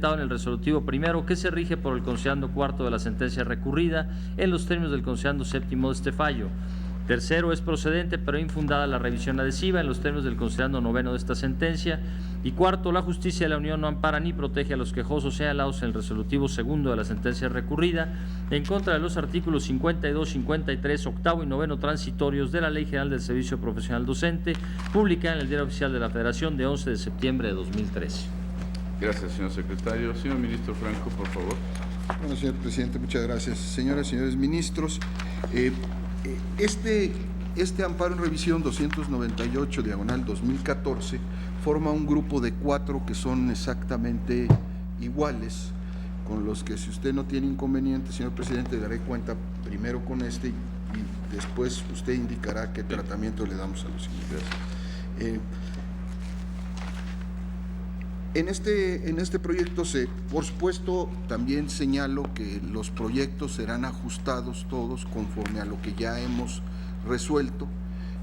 en el resolutivo primero, que se rige por el considerando cuarto de la sentencia recurrida en los términos del considerando séptimo de este fallo. Tercero, es procedente pero infundada la revisión adhesiva en los términos del considerando noveno de esta sentencia. Y cuarto, la justicia de la Unión no ampara ni protege a los quejosos señalados en el resolutivo segundo de la sentencia recurrida en contra de los artículos 52, 53, octavo y noveno transitorios de la Ley General del Servicio Profesional Docente, publicada en el Diario Oficial de la Federación de 11 de septiembre de 2013. Gracias, señor secretario. Señor ministro Franco, por favor. Bueno, señor presidente, muchas gracias. Señoras y señores ministros, este amparo en revisión 298/2014 forma un grupo de 4 que son exactamente iguales, con los que, si usted no tiene inconveniente, señor presidente, daré cuenta primero con este y después usted indicará qué tratamiento le damos a los siguientes. En este proyecto por supuesto, también señalo que los proyectos serán ajustados todos conforme a lo que ya hemos resuelto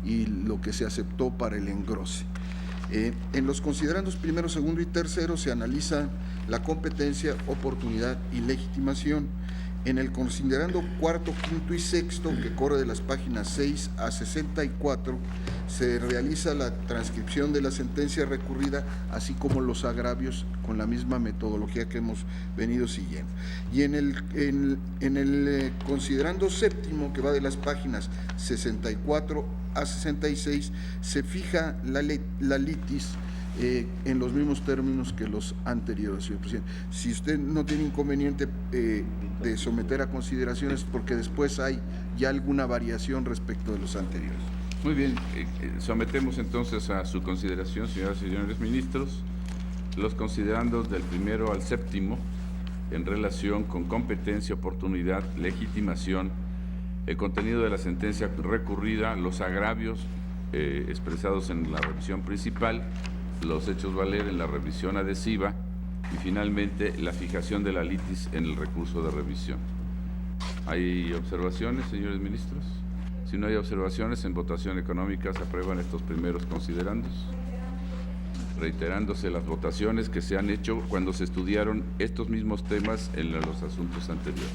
y lo que se aceptó para el engrose. En los considerandos primero, segundo y tercero se analiza la competencia, oportunidad y legitimación. En el considerando cuarto, quinto y sexto, que corre de las páginas 6 a 64, se realiza la transcripción de la sentencia recurrida, así como los agravios con la misma metodología que hemos venido siguiendo. Y en el considerando séptimo, que va de las páginas 64 a 66, se fija la litis en los mismos términos que los anteriores, señor presidente. Si usted no tiene inconveniente de someter a consideraciones, porque después hay ya alguna variación respecto de los anteriores. Muy bien, sometemos entonces a su consideración, señoras y señores ministros, los considerandos del primero al séptimo en relación con competencia, oportunidad, legitimación, el contenido de la sentencia recurrida, los agravios expresados en la revisión principal, los hechos valer en la revisión adhesiva y finalmente la fijación de la litis en el recurso de revisión. ¿Hay observaciones, señores ministros? Si no hay observaciones, en votación económica se aprueban estos primeros considerandos, reiterándose las votaciones que se han hecho cuando se estudiaron estos mismos temas en los asuntos anteriores.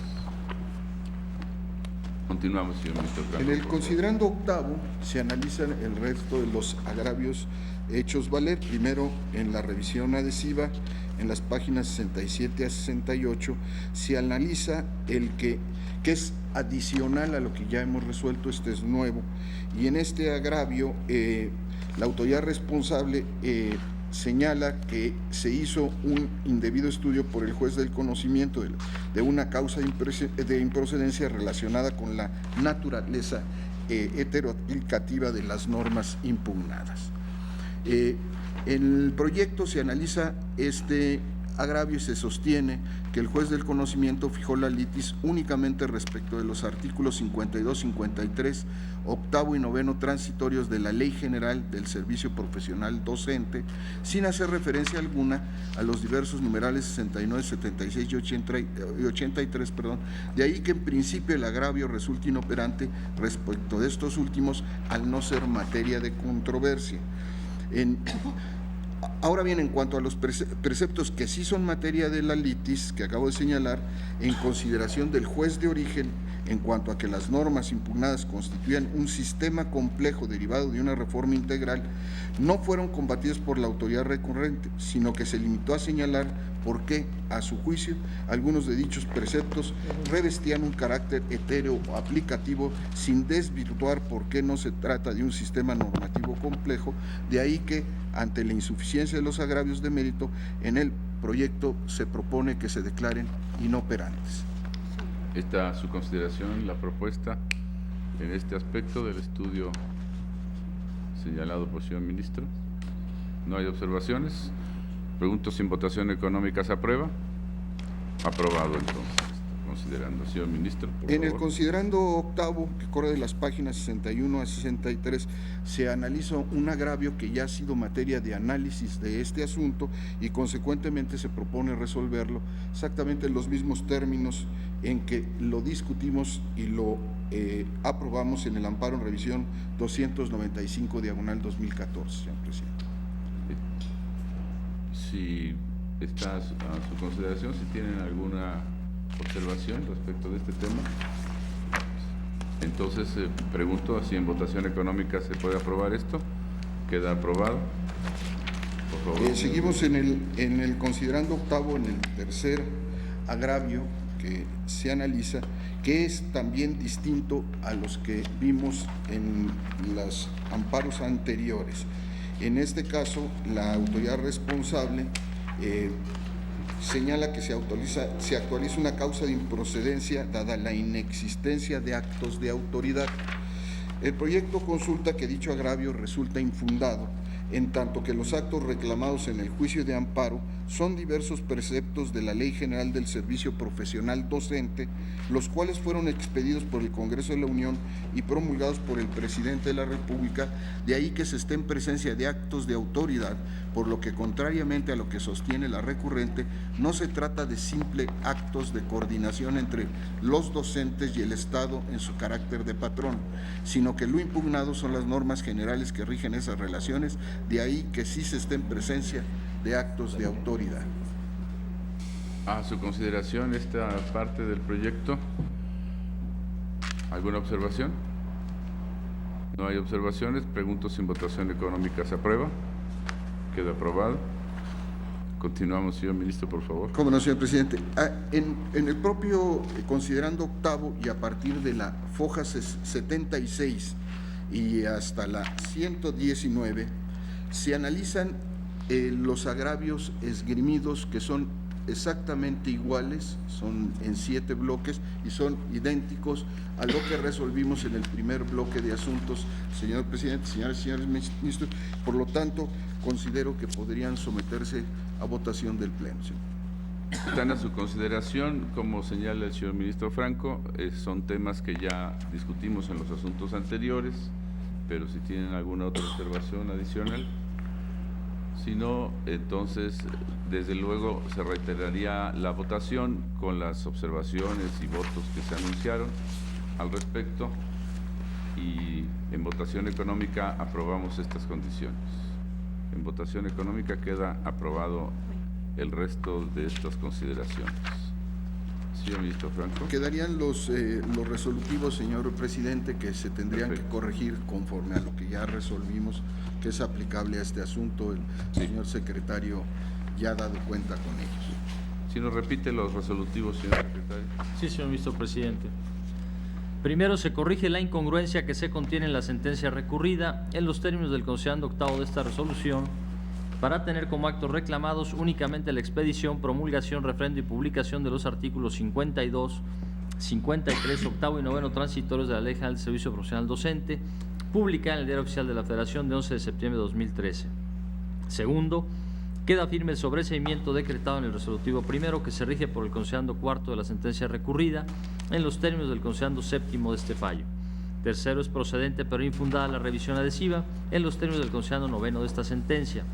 Continuamos, señor ministro Franco. En el considerando octavo se analizan el resto de los agravios hechos valer, primero en la revisión adhesiva, en las páginas 67 a 68, se analiza el que es adicional a lo que ya hemos resuelto, este es nuevo, y en este agravio la autoridad responsable señala que se hizo un indebido estudio por el juez del conocimiento de una causa de improcedencia relacionada con la naturaleza heteroaplicativa de las normas impugnadas. En el proyecto se analiza este agravio y se sostiene que el juez del conocimiento fijó la litis únicamente respecto de los artículos 52, 53, octavo y noveno transitorios de la Ley General del Servicio Profesional Docente, sin hacer referencia alguna a los diversos numerales 69, 76 y 83, de ahí que en principio el agravio resulta inoperante respecto de estos últimos al no ser materia de controversia. Ahora bien, en cuanto a los preceptos que sí son materia de la litis, que acabo de señalar, en consideración del juez de origen, en cuanto a que las normas impugnadas constituían un sistema complejo derivado de una reforma integral, no fueron combatidos por la autoridad recurrente, sino que se limitó a señalar por qué, a su juicio, algunos de dichos preceptos revestían un carácter etéreo o aplicativo, sin desvirtuar por qué no se trata de un sistema normativo complejo, de ahí que, ante la insuficiencia de los agravios de mérito, en el proyecto se propone que se declaren inoperantes. ¿Está a su consideración la propuesta en este aspecto del estudio señalado por el señor ministro? ¿No hay observaciones? Pregunto si en votación económica se aprueba. Aprobado entonces. Considerando, señor ministro, por favor. El considerando octavo, que corre de las páginas 61 a 63, se analiza un agravio que ya ha sido materia de análisis de este asunto y consecuentemente se propone resolverlo exactamente en los mismos términos en que lo discutimos y lo aprobamos en el amparo en revisión 295/2014, señor presidente. Si está a su consideración. Si tienen alguna observación respecto de este tema, entonces pregunto si en votación económica se puede aprobar esto. Queda aprobado. Por favor. Seguimos en el considerando octavo, en el tercer agravio que se analiza, que es también distinto a los que vimos en los amparos anteriores. En este caso, la autoridad responsable señala que se actualiza una causa de improcedencia dada la inexistencia de actos de autoridad. El proyecto consulta que dicho agravio resulta infundado, en tanto que los actos reclamados en el juicio de amparo son diversos preceptos de la Ley General del Servicio Profesional Docente, los cuales fueron expedidos por el Congreso de la Unión y promulgados por el Presidente de la República, de ahí que se esté en presencia de actos de autoridad, por lo que, contrariamente a lo que sostiene la recurrente, no se trata de simple actos de coordinación entre los docentes y el Estado en su carácter de patrón, sino que lo impugnado son las normas generales que rigen esas relaciones, de ahí que sí se esté en presencia de actos de autoridad. A su consideración esta parte del proyecto. ¿Alguna observación? No hay observaciones. Pregunto si en votación económica se aprueba. Queda aprobado. Continuamos, señor ministro, por favor. Cómo no, señor presidente. En el propio considerando octavo y a partir de la foja 76 y hasta la 119, se analizan los agravios esgrimidos, que son exactamente iguales, son en 7 bloques y son idénticos a lo que resolvimos en el primer bloque de asuntos, señor presidente, señoras y señores ministros. Por lo tanto, considero que podrían someterse a votación del Pleno. Están a su consideración, como señala el señor ministro Franco, son temas que ya discutimos en los asuntos anteriores, pero si tienen alguna otra observación adicional. Si no, entonces, desde luego, se reiteraría la votación con las observaciones y votos que se anunciaron al respecto, y en votación económica aprobamos estas condiciones. En votación económica queda aprobado el resto de estas consideraciones. Señor ministro Franco. Quedarían los resolutivos, señor presidente, que se tendrían que corregir conforme a lo que ya resolvimos, que es aplicable a este asunto. El señor secretario ya ha dado cuenta con ellos. Si nos repite los resolutivos, señor secretario. Sí, señor ministro presidente. Primero, se corrige la incongruencia que se contiene en la sentencia recurrida en los términos del considerando octavo de esta resolución, para tener como actos reclamados únicamente la expedición, promulgación, refrendo y publicación de los artículos 52, 53, octavo y noveno transitorios de la Ley General del Servicio Profesional Docente, publicada en el Diario Oficial de la Federación de 11 de septiembre de 2013. Segundo, queda firme el sobreseimiento decretado en el resolutivo primero, que se rige por el considerando cuarto de la sentencia recurrida en los términos del considerando séptimo de este fallo. Tercero, es procedente pero infundada la revisión adhesiva en los términos del considerando noveno de esta sentencia.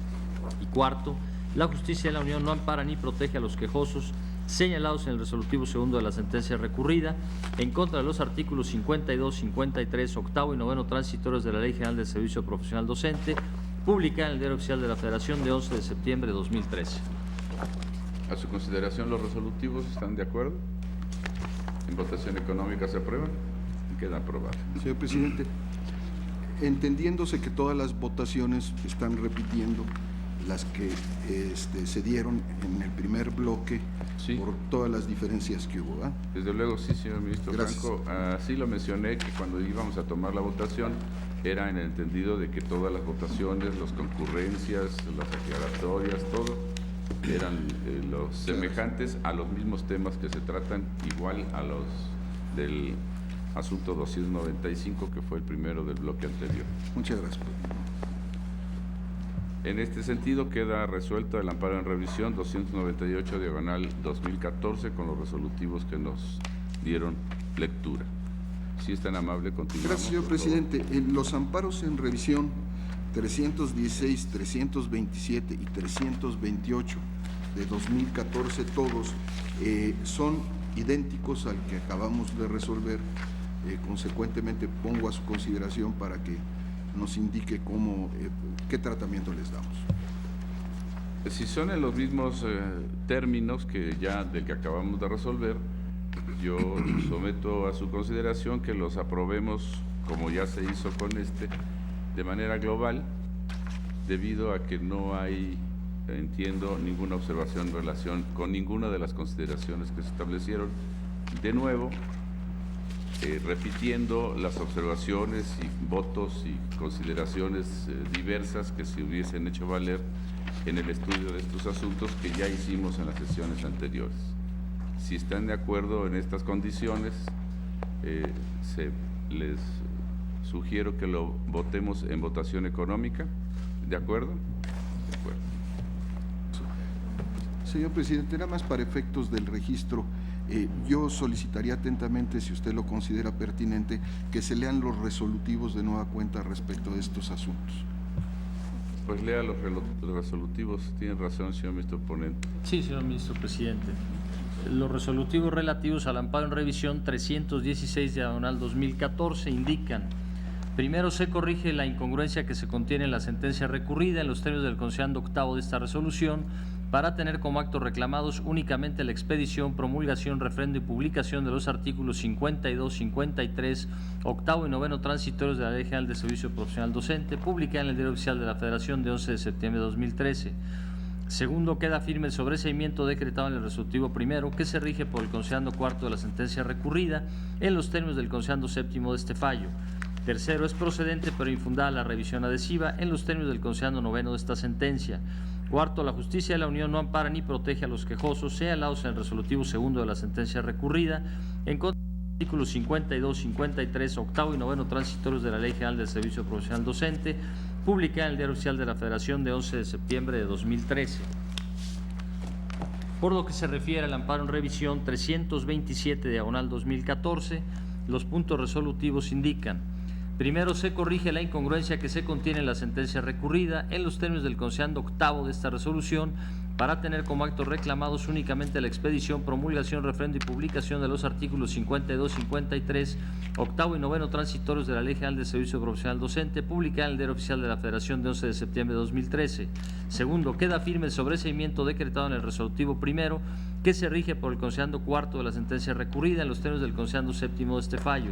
Y cuarto, la justicia de la Unión no ampara ni protege a los quejosos señalados en el resolutivo segundo de la sentencia recurrida en contra de los artículos 52, 53, octavo y noveno transitorios de la Ley General del Servicio Profesional Docente, publicada en el Diario Oficial de la Federación de 11 de septiembre de 2013. A su consideración, los resolutivos, ¿están de acuerdo? En votación económica se aprueban y queda aprobado. Señor presidente, entendiéndose que todas las votaciones están repitiendo las que se dieron en el primer bloque, sí, por todas las diferencias que hubo, ¿eh? Desde luego, sí, señor ministro. Gracias. Franco. Así lo mencioné, que cuando íbamos a tomar la votación era en el entendido de que todas las votaciones, las concurrencias, las aclaratorias, todo, eran los semejantes a los mismos temas que se tratan, igual a los del asunto 295, que fue el primero del bloque anterior. Muchas gracias. En este sentido, queda resuelto el amparo en revisión 298/2014 con los resolutivos que nos dieron lectura. Si es tan amable, continuamos. Gracias, señor presidente. En los amparos en revisión 316, 327 y 328 de 2014, todos son idénticos al que acabamos de resolver. Consecuentemente, pongo a su consideración para que nos indique qué tratamiento les damos. Si son en los mismos términos que ya del que acabamos de resolver, yo someto a su consideración que los aprobemos, como ya se hizo con este, de manera global, debido a que no hay, entiendo, ninguna observación en relación con ninguna de las consideraciones que se establecieron. De nuevo, repitiendo las observaciones y votos y consideraciones diversas que se hubiesen hecho valer en el estudio de estos asuntos que ya hicimos en las sesiones anteriores. Si están de acuerdo en estas condiciones, les sugiero que lo votemos en votación económica. ¿De acuerdo? De acuerdo. Señor presidente, nada más para efectos del registro, yo solicitaría atentamente, si usted lo considera pertinente, que se lean los resolutivos de nueva cuenta respecto de estos asuntos. Pues lea los resolutivos. Tiene razón, señor ministro ponente. Sí, señor ministro presidente. Los resolutivos relativos al amparo en revisión 316/2014 indican: primero, se corrige la incongruencia que se contiene en la sentencia recurrida en los términos del considerando octavo de esta resolución para tener como actos reclamados únicamente la expedición, promulgación, refrendo y publicación de los artículos 52, 53, octavo y noveno transitorios de la Ley General de Servicio Profesional Docente, publicada en el Diario Oficial de la Federación de 11 de septiembre de 2013. Segundo, queda firme el sobreseimiento decretado en el resolutivo primero, que se rige por el considerando cuarto de la sentencia recurrida en los términos del considerando séptimo de este fallo. Tercero, es procedente pero infundada la revisión adhesiva en los términos del considerando noveno de esta sentencia. Cuarto, la justicia de la Unión no ampara ni protege a los quejosos señalados en el resolutivo segundo de la sentencia recurrida en contra de los artículos 52, 53, octavo y noveno transitorios de la Ley General del Servicio Profesional Docente, publicada en el Diario Oficial de la Federación de 11 de septiembre de 2013. Por lo que se refiere al amparo en revisión 327/2014, los puntos resolutivos indican: primero, se corrige la incongruencia que se contiene en la sentencia recurrida en los términos del considerando octavo de esta resolución para tener como actos reclamados únicamente la expedición, promulgación, refrendo y publicación de los artículos 52, 53, octavo y noveno transitorios de la Ley General de Servicio Profesional Docente, publicada en el Diario Oficial de la Federación de 11 de septiembre de 2013. Segundo, queda firme el sobreseimiento decretado en el resolutivo primero, que se rige por el considerando cuarto de la sentencia recurrida en los términos del considerando séptimo de este fallo.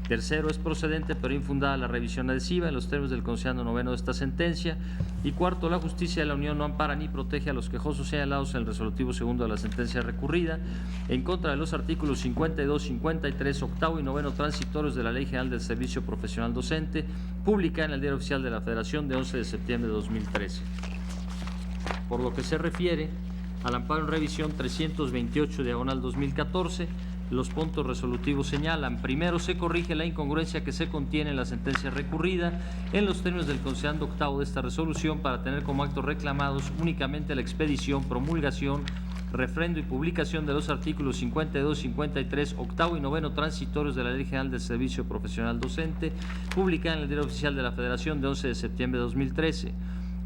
Tercero, es procedente pero infundada la revisión adhesiva en los términos del considerando noveno de esta sentencia. Y cuarto, la justicia de la Unión no ampara ni protege a los quejosos señalados en el resolutivo segundo de la sentencia recurrida en contra de los artículos 52, 53, octavo y noveno transitorios de la Ley General del Servicio Profesional Docente, publicada en el Diario Oficial de la Federación de 11 de septiembre de 2013. Por lo que se refiere al amparo en revisión 328/2014, los puntos resolutivos señalan: primero, se corrige la incongruencia que se contiene en la sentencia recurrida en los términos del considerando octavo de esta resolución para tener como actos reclamados únicamente la expedición, promulgación, refrendo y publicación de los artículos 52, 53, octavo y noveno transitorios de la Ley General del Servicio Profesional Docente, publicada en el Diario Oficial de la Federación de 11 de septiembre de 2013.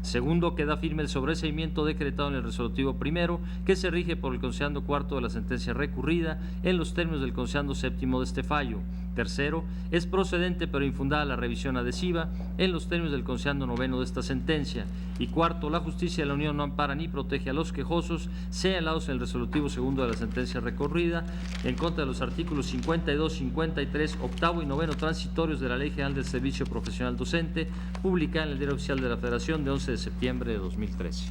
Segundo, queda firme el sobreseimiento decretado en el resolutivo primero, que se rige por el considerando cuarto de la sentencia recurrida en los términos del considerando séptimo de este fallo. Tercero, es procedente pero infundada la revisión adhesiva en los términos del considerando noveno de esta sentencia. Y cuarto, la justicia de la Unión no ampara ni protege a los quejosos señalados en el resolutivo segundo de la sentencia recurrida en contra de los artículos 52, 53, octavo y noveno transitorios de la Ley General del Servicio Profesional Docente, publicada en el Diario Oficial de la Federación de 11 de septiembre de 2013.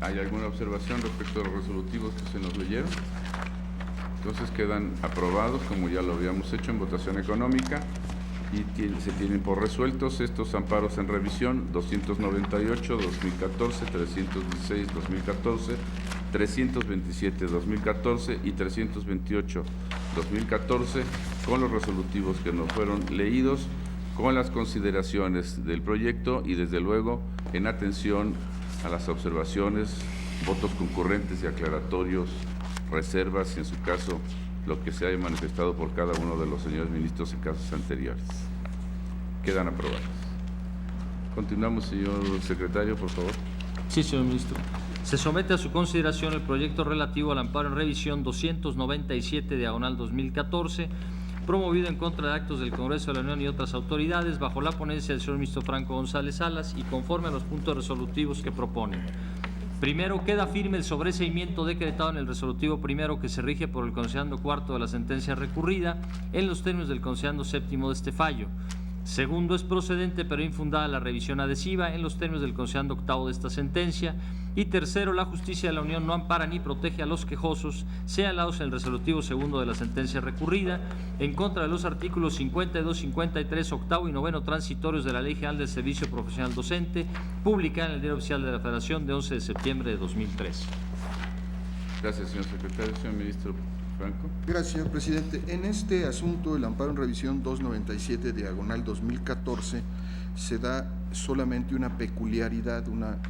¿Hay alguna observación respecto a los resolutivos que se nos leyeron? Entonces quedan aprobados, como ya lo habíamos hecho, en votación económica, y se tienen por resueltos estos amparos en revisión 298, 2014, 316, 2014, 327, 2014 y 328, 2014, con los resolutivos que nos fueron leídos, con las consideraciones del proyecto y, desde luego, en atención a las observaciones, votos concurrentes y aclaratorios, reservas y, en su caso, lo que se haya manifestado por cada uno de los señores ministros en casos anteriores. Quedan aprobadas. Continuamos, señor secretario, por favor. Sí, señor ministro. Se somete a su consideración el proyecto relativo al amparo en revisión 297/2014, promovido en contra de actos del Congreso de la Unión y otras autoridades, bajo la ponencia del señor ministro Franco González Salas y conforme a los puntos resolutivos que proponen. Primero, queda firme el sobreseimiento decretado en el resolutivo primero que se rige por el considerando cuarto de la sentencia recurrida en los términos del considerando séptimo de este fallo. Segundo, es procedente pero infundada la revisión adhesiva en los términos del considerando octavo de esta sentencia. Y tercero, la justicia de la Unión no ampara ni protege a los quejosos señalados en el resolutivo segundo de la sentencia recurrida en contra de los artículos 52, 53, octavo y noveno transitorios de la Ley General del Servicio Profesional Docente, publicada en el Diario Oficial de la Federación de 11 de septiembre de 2013. Gracias, señor secretario. Señor ministro Franco. Gracias, señor presidente. En este asunto, el amparo en revisión 297/2014, se da solamente una peculiaridad, una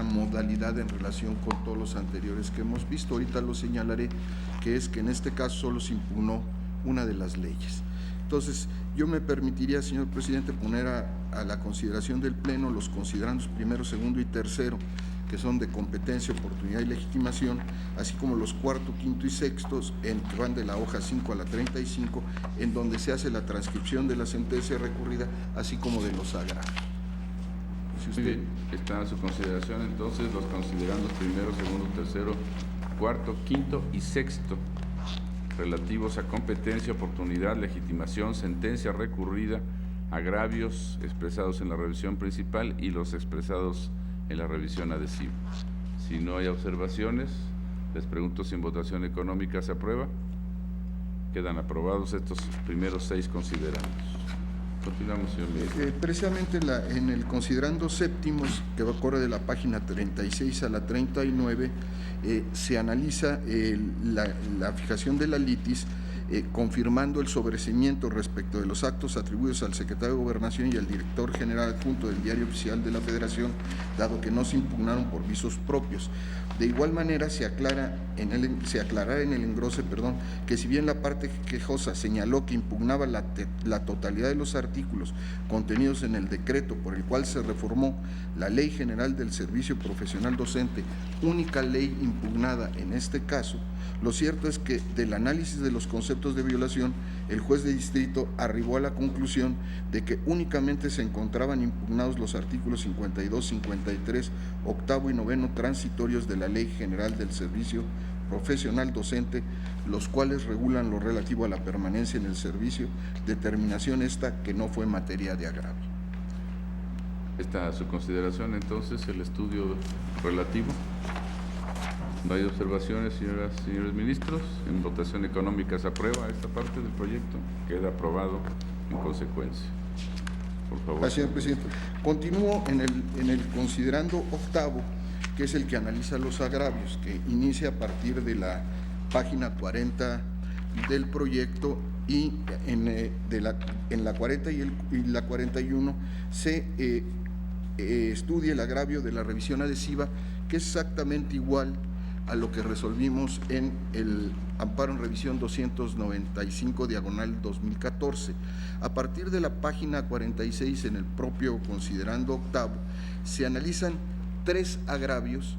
modalidad en relación con todos los anteriores que hemos visto. Ahorita lo señalaré, que es que en este caso solo se impugnó una de las leyes. Entonces, yo me permitiría, señor presidente, poner a la consideración del Pleno los considerandos primero, segundo y tercero, que son de competencia, oportunidad y legitimación, así como los cuarto, quinto y sextos, que van de la hoja 5 a la 35, en donde se hace la transcripción de la sentencia recurrida, así como de los agravios. Si Muy bien, está a su consideración entonces los considerandos primero, segundo, tercero, cuarto, quinto y sexto, relativos a competencia, oportunidad, legitimación, sentencia recurrida, agravios expresados en la revisión principal y los expresados en la revisión adhesiva. Si no hay observaciones, les pregunto si en votación económica se aprueba. Quedan aprobados estos primeros 6 considerandos. Continuamos, señor ministro. Precisamente en el considerando séptimos, que corre de la página 36 a la 39, se analiza la fijación de la litis, confirmando el sobreseimiento respecto de los actos atribuidos al secretario de Gobernación y al director general adjunto del Diario Oficial de la Federación, dado que no se impugnaron por visos propios. De igual manera, se aclarará en el engrose, que si bien la parte quejosa señaló que impugnaba la totalidad de los artículos contenidos en el decreto por el cual se reformó la Ley General del Servicio Profesional Docente, única ley impugnada en este caso, lo cierto es que del análisis de los conceptos de violación, el juez de distrito arribó a la conclusión de que únicamente se encontraban impugnados los artículos 52, 53, octavo y noveno transitorios de la Ley General del Servicio Profesional Docente, los cuales regulan lo relativo a la permanencia en el servicio, determinación esta que no fue materia de agravio. Está a su consideración entonces el estudio relativo. No hay observaciones, señoras y señores ministros. En votación económica se aprueba esta parte del proyecto. Queda aprobado en consecuencia. Por favor. Gracias, señor presidente. Continúo en el considerando octavo, que es el que analiza los agravios, que inicia a partir de la página 40 del proyecto, y en la 40 y la 41 se estudia el agravio de la revisión adhesiva, que es exactamente igual a lo que resolvimos en el amparo en revisión 295/2014. A partir de la página 46, en el propio considerando octavo, se analizan 3 agravios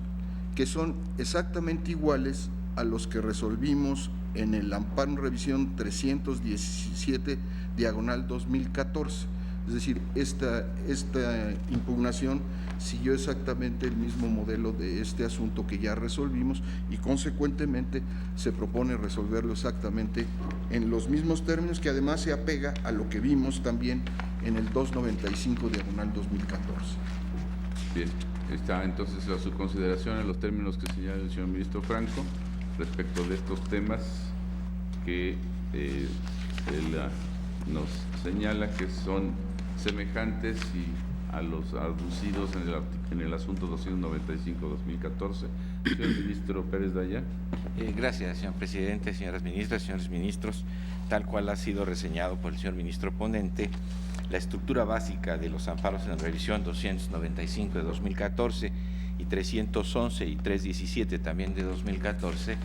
que son exactamente iguales a los que resolvimos en el amparo en revisión 317/2014. Es decir, esta impugnación siguió exactamente el mismo modelo de este asunto que ya resolvimos, y consecuentemente se propone resolverlo exactamente en los mismos términos, que además se apega a lo que vimos también en el 295/2014. Bien, está entonces a su consideración en los términos que señala el señor ministro Franco respecto de estos temas que él nos señala que son semejantes y a los aducidos en el asunto 295/2014. Señor ministro Pérez Dayá. Gracias, señor presidente, señoras ministras, señores ministros. Tal cual ha sido reseñado por el señor ministro ponente, la estructura básica de los amparos en revisión 295 de 2014 y 311 y 317 también de 2014,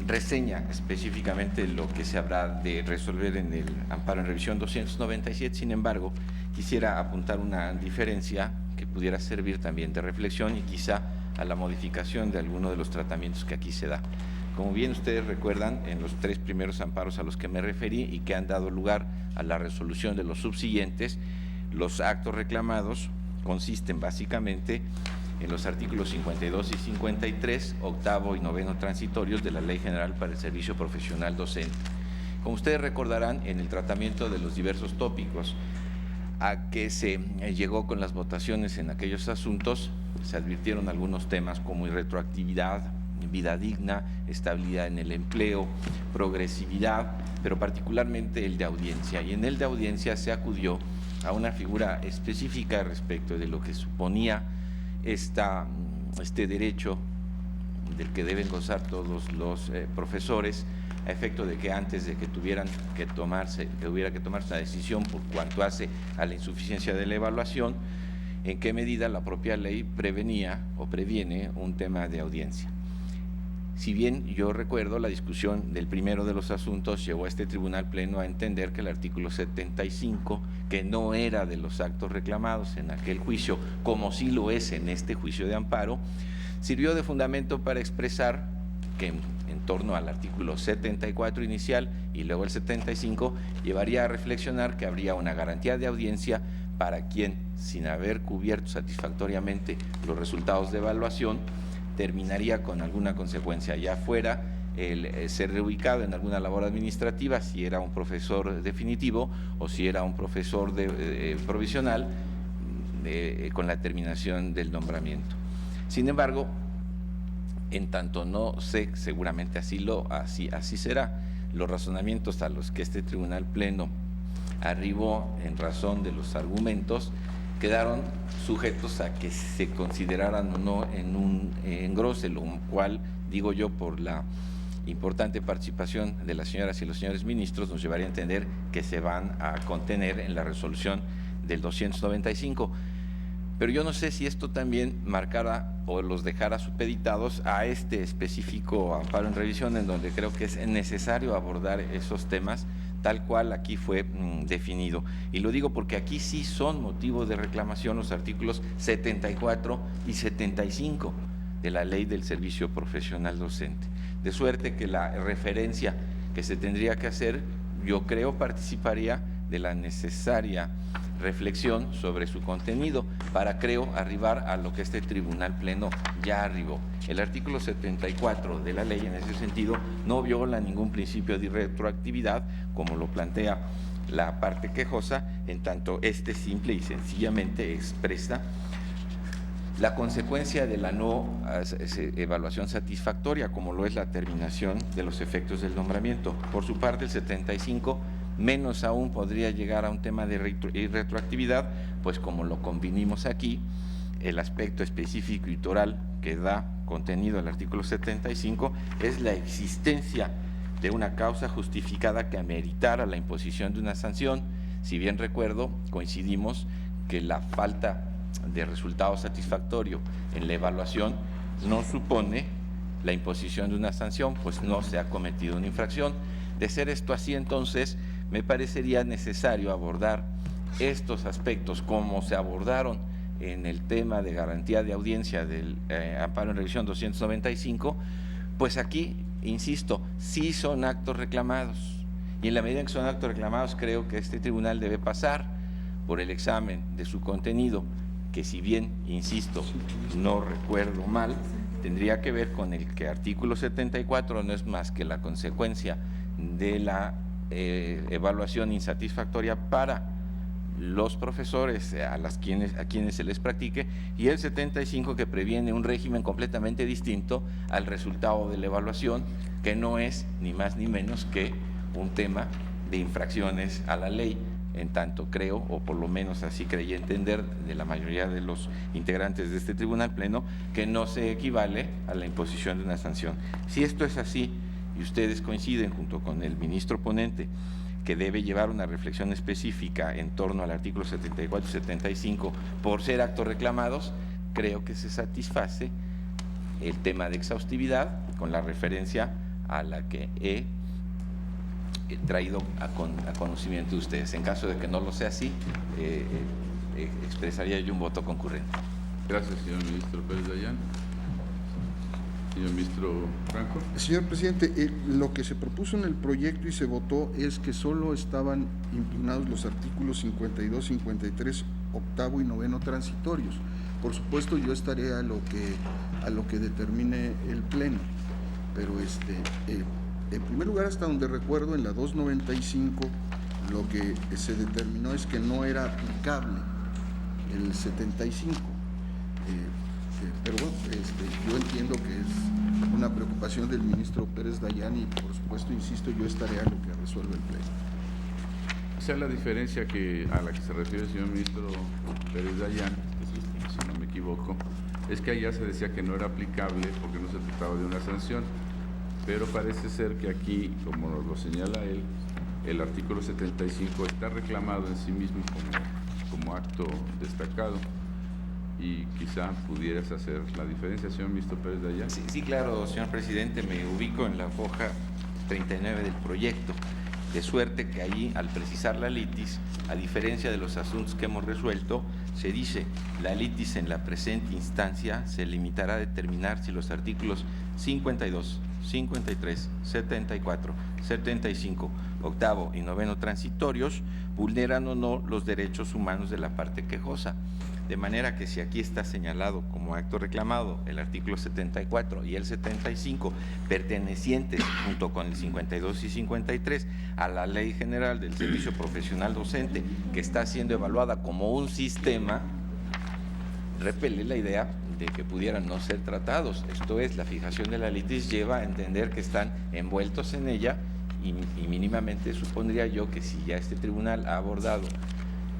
reseña específicamente lo que se habrá de resolver en el amparo en revisión 297. Sin embargo, quisiera apuntar una diferencia que pudiera servir también de reflexión y quizá a la modificación de alguno de los tratamientos que aquí se da. Como bien ustedes recuerdan, en los 3 primeros amparos a los que me referí y que han dado lugar a la resolución de los subsiguientes, los actos reclamados consisten básicamente en los artículos 52 y 53, octavo y noveno transitorios de la Ley General para el Servicio Profesional Docente. Como ustedes recordarán, en el tratamiento de los diversos tópicos a que se llegó con las votaciones en aquellos asuntos, se advirtieron algunos temas como irretroactividad, vida digna, estabilidad en el empleo, progresividad, pero particularmente el de audiencia. Y en el de audiencia se acudió a una figura específica respecto de lo que suponía este derecho del que deben gozar todos los profesores, a efecto de que antes de que hubiera que tomarse una decisión por cuanto hace a la insuficiencia de la evaluación, en qué medida la propia ley prevenía o previene un tema de audiencia. Si bien yo recuerdo, la discusión del primero de los asuntos llevó a este tribunal pleno a entender que el artículo 75, que no era de los actos reclamados en aquel juicio, como sí lo es en este juicio de amparo, sirvió de fundamento para expresar que en torno al artículo 74 inicial y luego el 75, llevaría a reflexionar que habría una garantía de audiencia para quien, sin haber cubierto satisfactoriamente los resultados de evaluación, terminaría con alguna consecuencia, ya fuera el ser reubicado en alguna labor administrativa, si era un profesor definitivo o si era un profesor provisional, con la terminación del nombramiento. Sin embargo, en tanto no sé, seguramente así será, los razonamientos a los que este tribunal pleno arribó en razón de los argumentos quedaron sujetos a que se consideraran o no en un engrose, lo cual, digo yo, por la importante participación de las señoras y los señores ministros, nos llevaría a entender que se van a contener en la resolución del 295. Pero yo no sé si esto también marcara o los dejara supeditados a este específico amparo en revisión, en donde creo que es necesario abordar esos temas tal cual aquí fue definido. Y lo digo porque aquí sí son motivo de reclamación los artículos 74 y 75 de la Ley del Servicio Profesional Docente. De suerte que la referencia que se tendría que hacer, yo creo, participaría de la necesaria reflexión sobre su contenido para, creo, arribar a lo que este tribunal pleno ya arribó. El artículo 74 de la ley, en ese sentido, no viola ningún principio de irretroactividad, como lo plantea la parte quejosa, en tanto simple y sencillamente expresa la consecuencia de la no evaluación satisfactoria, como lo es la terminación de los efectos del nombramiento. Por su parte, el 75 menos aún podría llegar a un tema de irretroactividad, pues como lo convinimos aquí, el aspecto específico y toral que da contenido al artículo 75 es la existencia de una causa justificada que ameritara la imposición de una sanción. Si bien recuerdo, coincidimos que la falta de resultado satisfactorio en la evaluación no supone la imposición de una sanción, pues no se ha cometido una infracción. De ser esto así, entonces, me parecería necesario abordar estos aspectos como se abordaron en el tema de garantía de audiencia del amparo en revisión 295, pues aquí, insisto, sí son actos reclamados, y en la medida en que son actos reclamados, creo que este tribunal debe pasar por el examen de su contenido, que si bien, insisto, no recuerdo mal, tendría que ver con el que artículo 74 no es más que la consecuencia de la evaluación insatisfactoria para los profesores a quienes se les practique, y el 75 que previene un régimen completamente distinto al resultado de la evaluación, que no es ni más ni menos que un tema de infracciones a la ley, en tanto creo, o por lo menos así creí entender de la mayoría de los integrantes de este tribunal pleno, que no se equivale a la imposición de una sanción. Si esto es así y ustedes coinciden junto con el ministro ponente que debe llevar una reflexión específica en torno al artículo 74 y 75 por ser actos reclamados, creo que se satisface el tema de exhaustividad con la referencia a la que he traído a conocimiento de ustedes. En caso de que no lo sea así, expresaría yo un voto concurrente. Gracias, señor ministro Pérez Dayán. Señor ministro Franco. Señor presidente, lo que se propuso en el proyecto y se votó es que solo estaban impugnados los artículos 52, 53, octavo y noveno transitorios. Por supuesto, yo estaré a lo que determine el Pleno, pero en primer lugar, hasta donde recuerdo, en la 295 lo que se determinó es que no era aplicable el 75. Pero bueno, yo entiendo que es una preocupación del ministro Pérez Dayán y por supuesto, insisto, yo estaré a lo que resuelva el Pleno. O sea, la diferencia a la que se refiere el señor ministro Pérez Dayán, si no me equivoco, es que allá se decía que no era aplicable porque no se trataba de una sanción, pero parece ser que aquí, como nos lo señala él, el artículo 75 está reclamado en sí mismo como acto destacado. Y quizá pudieras hacer la diferencia, señor ministro Pérez Dayán. Sí, claro, señor presidente, me ubico en la hoja 39 del proyecto, de suerte que allí, al precisar la litis, a diferencia de los asuntos que hemos resuelto, se dice: la litis en la presente instancia se limitará a determinar si los artículos 52, 53, 74, 75, octavo y noveno transitorios vulneran o no los derechos humanos de la parte quejosa. De manera que si aquí está señalado como acto reclamado el artículo 74 y el 75, pertenecientes junto con el 52 y 53 a la Ley General del Servicio Profesional Docente, que está siendo evaluada como un sistema, repele la idea de que pudieran no ser tratados. Esto es, la fijación de la litis lleva a entender que están envueltos en ella y mínimamente supondría yo que si ya este tribunal ha abordado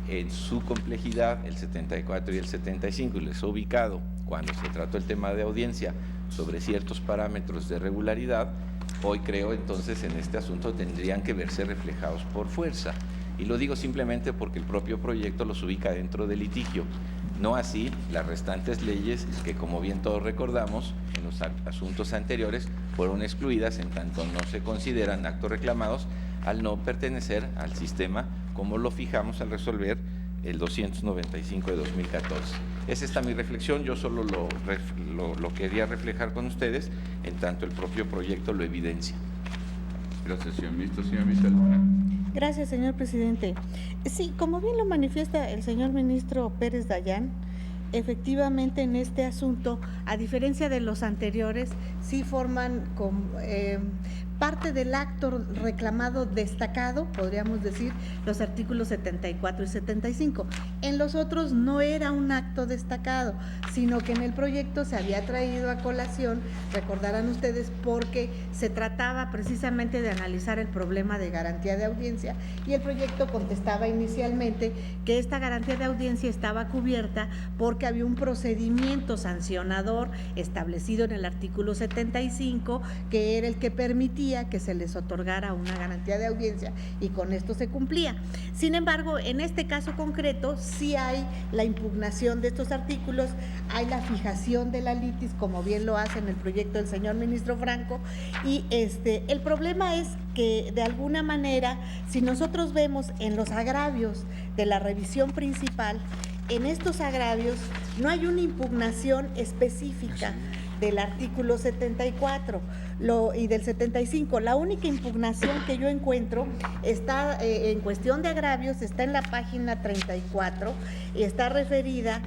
en su complejidad el 74 y el 75 y les ha ubicado cuando se trató el tema de audiencia sobre ciertos parámetros de regularidad, hoy creo entonces en este asunto tendrían que verse reflejados por fuerza. Y lo digo simplemente porque el propio proyecto los ubica dentro del litigio. No así las restantes leyes que, como bien todos recordamos, en los asuntos anteriores fueron excluidas en tanto no se consideran actos reclamados al no pertenecer al sistema como lo fijamos al resolver el 295 de 2014. Es esta mi reflexión, yo solo lo quería reflejar con ustedes, en tanto el propio proyecto lo evidencia. Gracias, señor ministro. Señora Michel. Gracias, señor presidente. Sí, como bien lo manifiesta el señor ministro Pérez Dayán, efectivamente en este asunto, a diferencia de los anteriores, sí forman parte del acto reclamado destacado, podríamos decir, los artículos 74 y 75. En los otros no era un acto destacado, sino que en el proyecto se había traído a colación, recordarán ustedes, porque se trataba precisamente de analizar el problema de garantía de audiencia y el proyecto contestaba inicialmente que esta garantía de audiencia estaba cubierta porque había un procedimiento sancionador establecido en el artículo 75 que era el que permitía que se les otorgara una garantía de audiencia y con esto se cumplía. Sin embargo, en este caso concreto sí hay la impugnación de estos artículos, hay la fijación de la litis, como bien lo hace en el proyecto del señor ministro Franco, y el problema es que de alguna manera, si nosotros vemos en los agravios de la revisión principal, en estos agravios no hay una impugnación específica del artículo 74 y del 75. La única impugnación que yo encuentro está en cuestión de agravios, está en la página 34 y está referida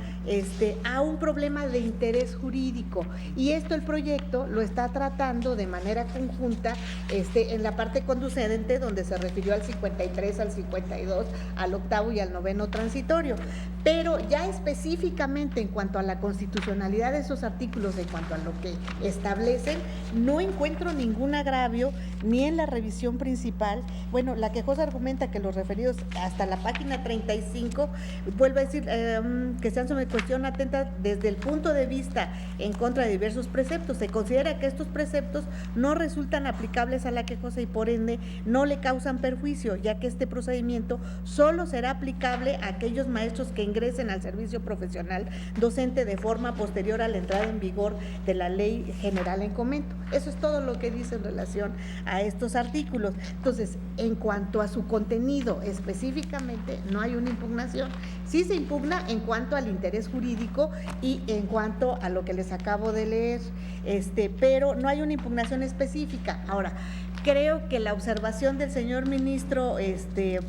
a un problema de interés jurídico, y esto el proyecto lo está tratando de manera conjunta en la parte conducente, donde se refirió al 53, al 52, al octavo y al noveno transitorio, pero ya específicamente en cuanto a la constitucionalidad de esos artículos, en cuanto a lo que establecen, no encuentro ningún agravio ni en la revisión principal. Bueno, la quejosa argumenta que los referidos hasta la página 35, vuelvo a decir que sean sobre cuestión atenta desde el punto de vista en contra de diversos preceptos. Se considera que estos preceptos no resultan aplicables a la quejosa y por ende no le causan perjuicio, ya que este procedimiento solo será aplicable a aquellos maestros que ingresen al servicio profesional docente de forma posterior a la entrada en vigor de la Ley General en Comento. Eso es todo lo que dice en relación a estos artículos. Entonces, en cuanto a su contenido específicamente, no hay una impugnación. Sí se impugna en cuanto al interés jurídico y en cuanto a lo que les acabo de leer, pero no hay una impugnación específica. Ahora, creo que la observación del señor ministro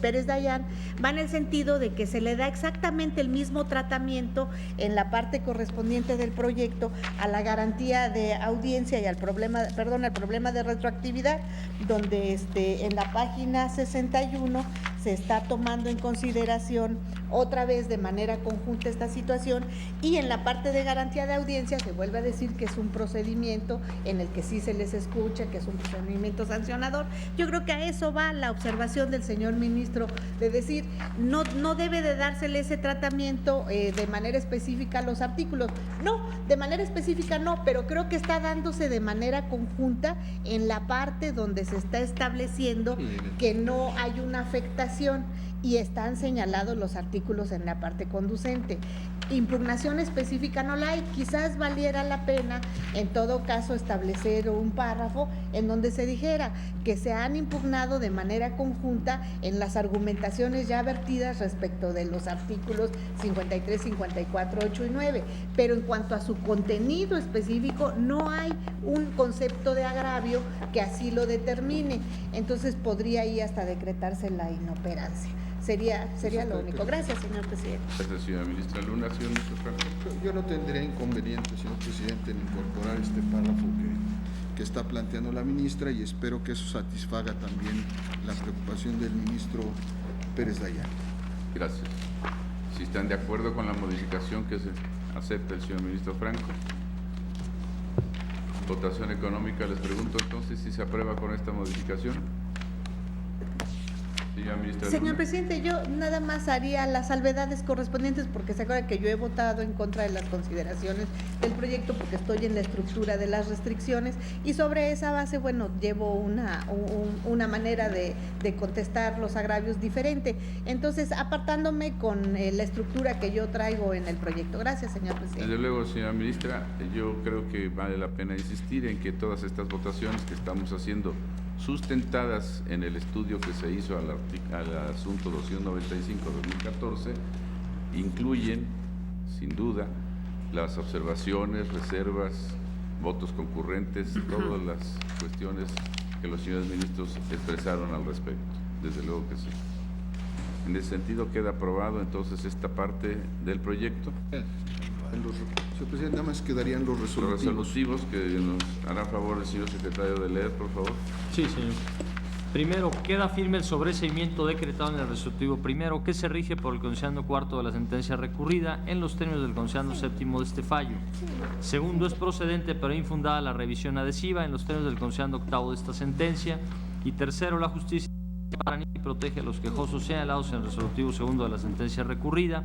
Pérez Dayán va en el sentido de que se le da exactamente el mismo tratamiento en la parte correspondiente del proyecto a la garantía de audiencia y al problema de retroactividad, donde en la página 61 se está tomando en consideración otra vez de manera conjunta esta situación, y en la parte de garantía de audiencia se vuelve a decir que es un procedimiento en el que sí se les escucha, que es un procedimiento sancionador. Yo creo que a eso va la observación del señor ministro, de decir, no debe de dársele ese tratamiento de manera específica a los artículos. No, de manera específica no, pero creo que está dándose de manera conjunta en la parte donde se está estableciendo que no hay una afectación y están señalados los artículos en la parte conducente. Impugnación específica no la hay. Quizás valiera la pena en todo caso establecer un párrafo en donde se dijera que se han impugnado de manera conjunta en las argumentaciones ya vertidas respecto de los artículos 53, 54, 8 y 9, pero en cuanto a su contenido específico no hay un concepto de agravio que así lo determine. Entonces podría ahí hasta decretarse la inoperancia. Sería lo único. Gracias, señor presidente. Gracias, señora ministra Luna. Señor ministro Franco. Yo no tendría inconveniente, señor presidente, en incorporar este párrafo que está planteando la ministra, y espero que eso satisfaga también la preocupación del ministro Pérez Dayán. Gracias. Si están de acuerdo con la modificación que se acepta el señor ministro Franco. Votación económica, les pregunto entonces si se aprueba con esta modificación. Señor presidente, yo nada más haría las salvedades correspondientes, porque se acuerda que yo he votado en contra de las consideraciones del proyecto porque estoy en la estructura de las restricciones, y sobre esa base, bueno, llevo una manera de contestar los agravios diferente. Entonces, apartándome con la estructura que yo traigo en el proyecto. Gracias, señor presidente. Desde luego, señora ministra, yo creo que vale la pena insistir en que todas estas votaciones que estamos haciendo, sustentadas en el estudio que se hizo al asunto 295-2014, incluyen, sin duda, las observaciones, reservas, votos concurrentes, todas las cuestiones que los señores ministros expresaron al respecto. Desde luego que sí. En ese sentido queda aprobado entonces esta parte del proyecto. Señor presidente, nada más quedarían los resolutivos. Los resolutivos que nos hará favor el señor secretario de leer, por favor. Sí, señor. Primero, queda firme el sobreseimiento decretado en el resolutivo primero, que se rige por el considerando cuarto de la sentencia recurrida en los términos del considerando séptimo de este fallo. Segundo, es procedente pero infundada la revisión adhesiva en los términos del considerando octavo de esta sentencia. Y tercero, la justicia y protege a los quejosos señalados en el resolutivo segundo de la sentencia recurrida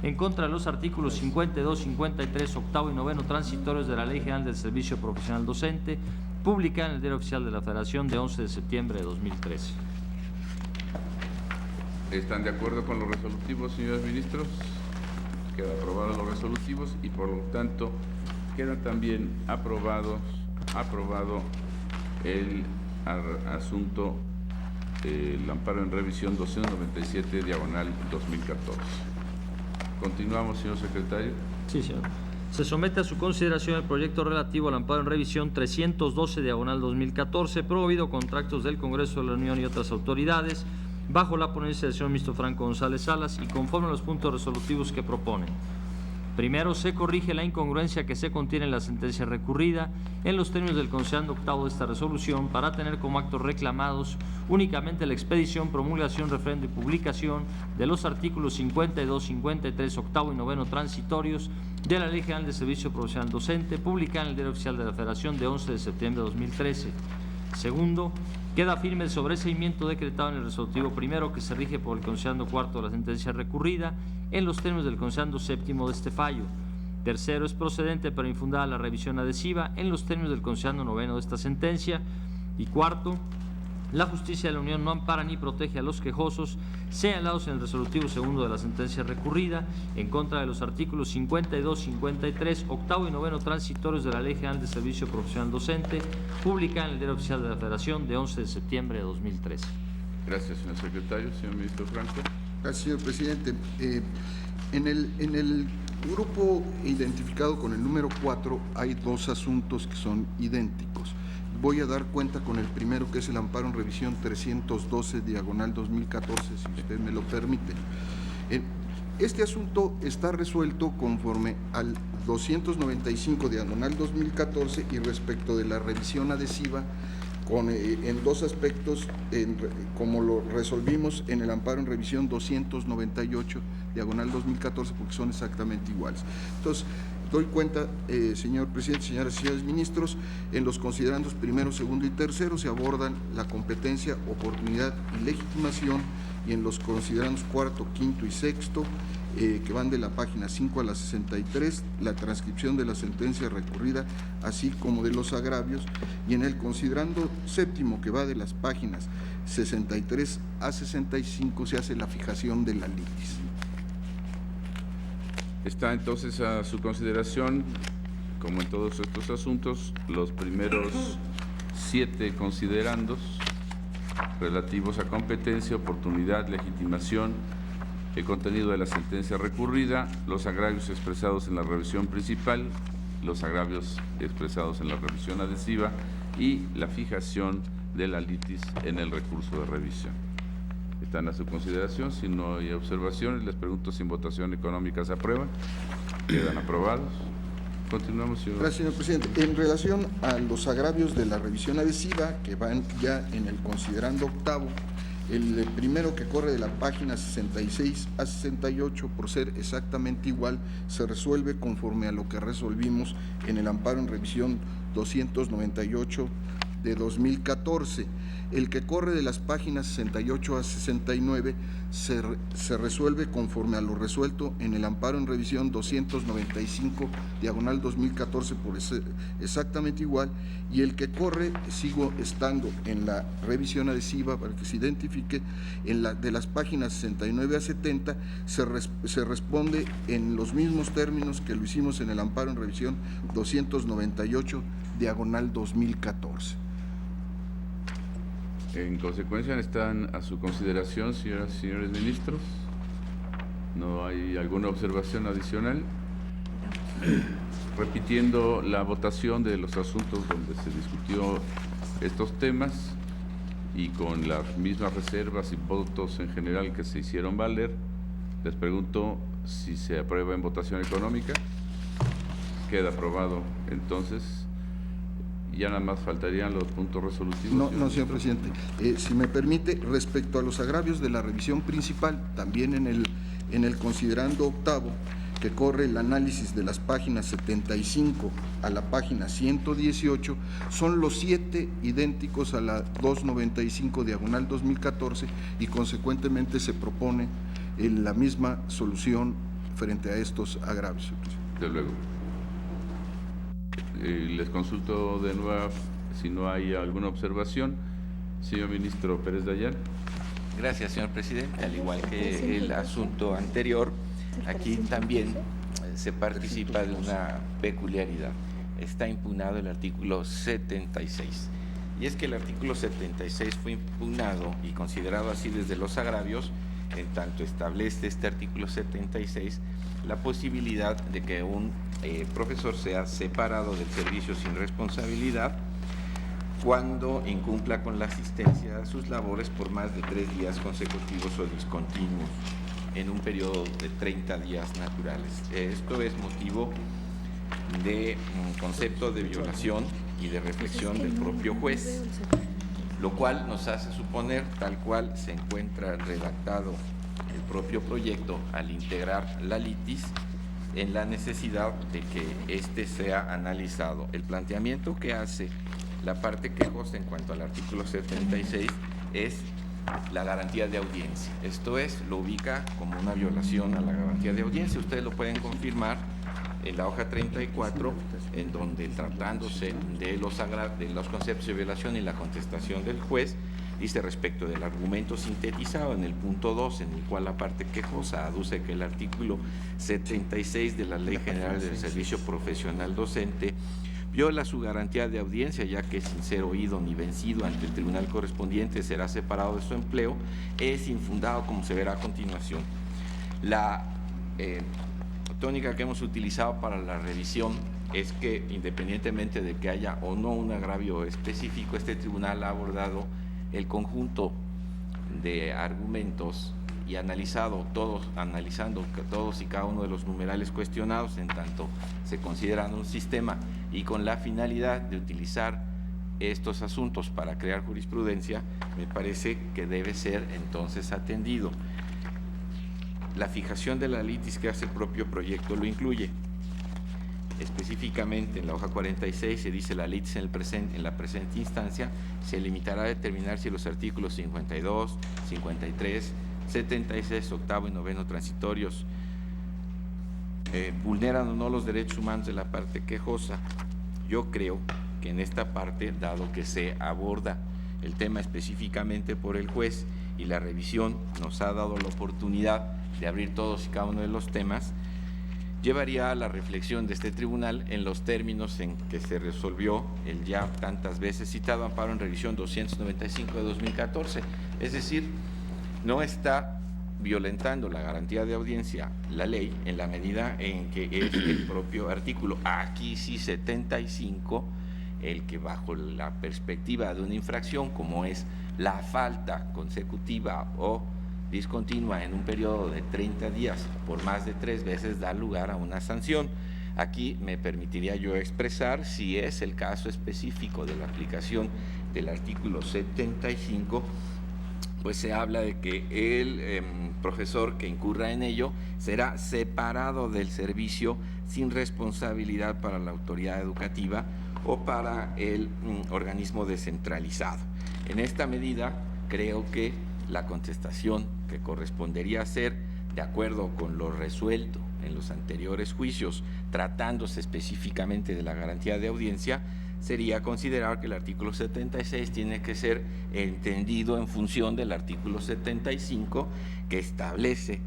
en contra de los artículos 52, 53, octavo y noveno transitorios de la Ley General del Servicio Profesional Docente, publicada en el Diario Oficial de la Federación de 11 de septiembre de 2013. ¿Están de acuerdo con los resolutivos, señores ministros? Quedan aprobados los resolutivos y por lo tanto queda también aprobado el asunto, el amparo en revisión 297/2014. Continuamos, señor secretario. Sí, señor. Se somete a su consideración el proyecto relativo al amparo en revisión 312/2014, promovido con tractos del Congreso de la Unión y otras autoridades, bajo la ponencia del señor ministro Franco González Salas y conforme a los puntos resolutivos que proponen. Primero, se corrige la incongruencia que se contiene en la sentencia recurrida en los términos del considerando octavo de esta resolución para tener como actos reclamados únicamente la expedición, promulgación, refrendo y publicación de los artículos 52, 53, octavo y noveno transitorios de la Ley General de Servicio Profesional Docente, publicada en el Diario Oficial de la Federación de 11 de septiembre de 2013. Segundo, queda firme el sobreseimiento decretado en el resolutivo primero, que se rige por el considerando cuarto de la sentencia recurrida en los términos del considerando séptimo de este fallo. Tercero, es procedente pero infundada la revisión adhesiva en los términos del considerando noveno de esta sentencia. Y cuarto, la justicia de la Unión no ampara ni protege a los quejosos señalados en el resolutivo segundo de la sentencia recurrida en contra de los artículos 52, 53, octavo y noveno transitorios de la Ley General de Servicio Profesional Docente, publicada en el Diario Oficial de la Federación de 11 de septiembre de 2013. Gracias, señor secretario. Señor ministro Franco. Gracias, señor presidente. En el grupo identificado con el número 4 hay dos asuntos que son idénticos. Voy a dar cuenta con el primero, que es el amparo en revisión 312/2014, si usted me lo permite. Este asunto está resuelto conforme al 295/2014 y respecto de la revisión adhesiva en dos aspectos, como lo resolvimos en el amparo en revisión 298/2014, porque son exactamente iguales. Entonces, doy cuenta, señor presidente, señoras y señores ministros, en los considerandos primero, segundo y tercero se abordan la competencia, oportunidad y legitimación, y en los considerandos cuarto, quinto y sexto, que van de la página 5 a la 63, la transcripción de la sentencia recurrida, así como de los agravios, y en el considerando séptimo, que va de las páginas 63 a 65, se hace la fijación de la litis. Está entonces a su consideración, como en todos estos asuntos, los primeros 7 considerandos relativos a competencia, oportunidad, legitimación, el contenido de la sentencia recurrida, los agravios expresados en la revisión principal, los agravios expresados en la revisión adhesiva y la fijación de la litis en el recurso de revisión. Están a su consideración. Si no hay observaciones, les pregunto si en votación económica se aprueban. Quedan aprobados. Continuamos, señor. Gracias, señor presidente. En relación a los agravios de la revisión adhesiva, que van ya en el considerando octavo, el primero, que corre de la página 66 a 68, por ser exactamente igual, se resuelve conforme a lo que resolvimos en el amparo en revisión 298/2014. El que corre de las páginas 68 a 69 se resuelve conforme a lo resuelto en el amparo en revisión 295/2014, por exactamente igual, y el que corre, sigo estando en la revisión adhesiva para que se identifique, de las páginas 69 a 70, se responde en los mismos términos que lo hicimos en el amparo en revisión 298/2014. En consecuencia, están a su consideración, señoras y señores ministros. ¿No hay alguna observación adicional? Repitiendo la votación de los asuntos donde se discutió estos temas y con las mismas reservas y votos en general que se hicieron valer, les pregunto si se aprueba en votación económica. Queda aprobado entonces. Ya nada más faltarían los puntos resolutivos. No, señor presidente. Si me permite, respecto a los agravios de la revisión principal, también en el considerando octavo, que corre el análisis de las páginas 75 a la página 118, son los 7 idénticos a la 295/2014 y consecuentemente se propone la misma solución frente a estos agravios. Desde luego. Les consulto de nuevo si no hay alguna observación. Señor ministro Pérez Dayán. Gracias, señor presidente. Al igual que el asunto anterior, aquí también se participa de una peculiaridad. Está impugnado el artículo 76. Y es que el artículo 76 fue impugnado y considerado así desde los agravios, en tanto establece este artículo 76 la posibilidad de que un profesor sea separado del servicio sin responsabilidad cuando incumpla con la asistencia a sus labores por más de 3 días consecutivos o discontinuos en un periodo de 30 días naturales. Esto es motivo de concepto de violación y de reflexión del propio juez, lo cual nos hace suponer, tal cual se encuentra redactado el propio proyecto al integrar la litis, en la necesidad de que éste sea analizado. El planteamiento que hace la parte quejosa en cuanto al artículo 76 es la garantía de audiencia. Esto es, lo ubica como una violación a la garantía de audiencia. Ustedes lo pueden confirmar en la hoja 34, en donde, tratándose de los conceptos de violación y la contestación del juez, Dice respecto del argumento sintetizado en el punto 2, en el cual la parte quejosa aduce que el artículo 76 de la Ley General del Servicio Profesional Docente viola su garantía de audiencia, ya que sin ser oído ni vencido ante el tribunal correspondiente será separado de su empleo, es infundado, como se verá a continuación. La tónica que hemos utilizado para la revisión es que, independientemente de que haya o no un agravio específico, este tribunal ha abordado el conjunto de argumentos y analizando todos y cada uno de los numerales cuestionados, en tanto se consideran un sistema y con la finalidad de utilizar estos asuntos para crear jurisprudencia, me parece que debe ser entonces atendido. La fijación de la litis que hace el propio proyecto lo incluye. Específicamente en la hoja 46 se dice la litis en la presente instancia se limitará a determinar si los artículos 52, 53, 76, octavo y noveno transitorios vulneran o no los derechos humanos de la parte quejosa. Yo creo que en esta parte, dado que se aborda el tema específicamente por el juez y la revisión nos ha dado la oportunidad de abrir todos y cada uno de los temas, llevaría a la reflexión de este tribunal en los términos en que se resolvió el ya tantas veces citado amparo en revisión 295 de 2014. Es decir, no está violentando la garantía de audiencia la ley en la medida en que es el propio artículo, aquí sí 75, el que bajo la perspectiva de una infracción como es la falta consecutiva o discontinua en un periodo de 30 días por más de 3 veces da lugar a una sanción. Aquí me permitiría yo expresar, si es el caso específico de la aplicación del artículo 75, pues se habla de que el profesor que incurra en ello será separado del servicio sin responsabilidad para la autoridad educativa o para el organismo descentralizado. En esta medida, creo que la contestación que correspondería hacer, de acuerdo con lo resuelto en los anteriores juicios, tratándose específicamente de la garantía de audiencia, sería considerar que el artículo 76 tiene que ser entendido en función del artículo 75, que establece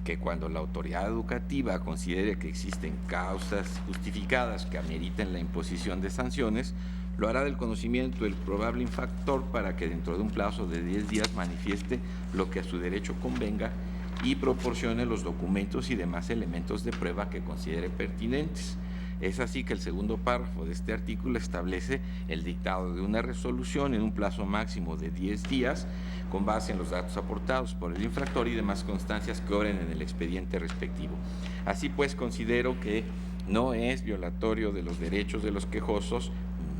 que cuando la autoridad educativa considere que existen causas justificadas que ameriten la imposición de sanciones, lo hará del conocimiento del probable infractor para que dentro de un plazo de 10 días manifieste lo que a su derecho convenga y proporcione los documentos y demás elementos de prueba que considere pertinentes. Es así que el segundo párrafo de este artículo establece el dictado de una resolución en un plazo máximo de 10 días con base en los datos aportados por el infractor y demás constancias que obren en el expediente respectivo. Así pues, considero que no es violatorio de los derechos de los quejosos,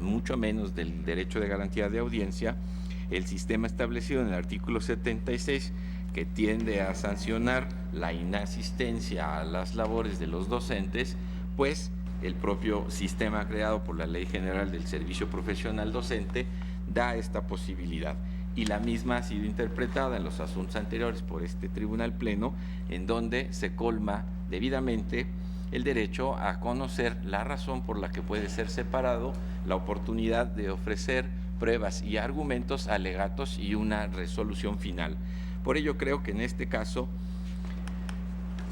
mucho menos del derecho de garantía de audiencia, el sistema establecido en el artículo 76, que tiende a sancionar la inasistencia a las labores de los docentes, pues el propio sistema creado por la Ley General del Servicio Profesional Docente da esta posibilidad. Y la misma ha sido interpretada en los asuntos anteriores por este Tribunal Pleno, en donde se colma debidamente el derecho a conocer la razón por la que puede ser separado, la oportunidad de ofrecer pruebas y argumentos, alegatos y una resolución final. Por ello creo que en este caso,